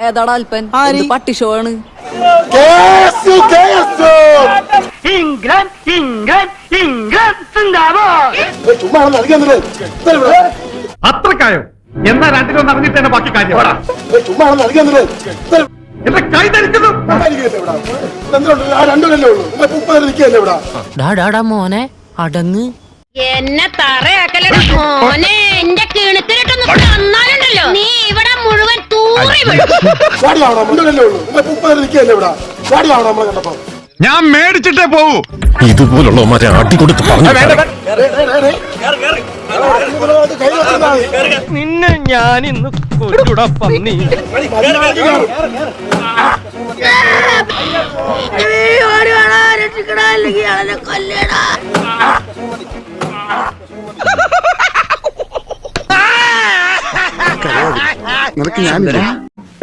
ഏതാടാ അല്പൻ പട്ടി ഷോ ആണ്. അത്രക്കായോ എന്നാ രണ്ടിലൊന്നും അറിഞ്ഞിട്ട് ബാക്കി കാര്യം എന്റെ കൈ ധരിക്കുന്നു. മോനെ അടങ്ങ്. എന്നെ തറയാക്കലടാ മോനെ. എന്റെ കിണത്തിലിട്ടൊന്ന് തന്നാലുണ്ടല്ലോ നീ ഇവിടെ മുഴുവൻ തൂറി ഞാൻ മേടിച്ചിട്ടേ പോവൂ. ഇതുപോലുള്ള മറ്റേ ആട്ടിക്കൊടുത്ത് പറഞ്ഞു നിന്നെ ഞാൻ ഇന്ന് പന്നി.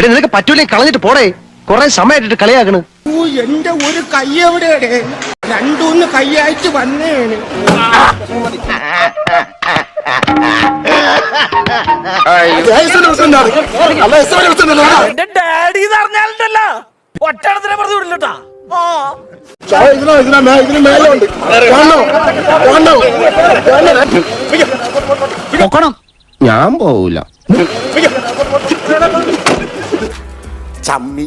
നിനക്ക് പറ്റൂലേ കളഞ്ഞിട്ട് പോടേ. കൊറേ സമയമായിട്ട് കളിയാക്കണ്. എന്റെ ഒരു കൈ എവിടെയാണ്? രണ്ടൂന്ന് കൈയായിട്ട് വന്നേന്. എന്റെ ഡാഡി പറഞ്ഞാലുണ്ടല്ലോ ഒറ്റടത്തിനെ പറഞ്ഞു വിടില്ലട്ടാ. ഞാൻ പോവൂല. ചമ്മി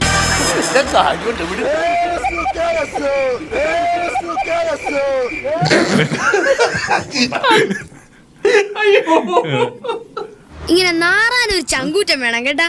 ഇങ്ങനെ നാറാനൊരു ചങ്കൂറ്റം വേണം കേട്ടാ.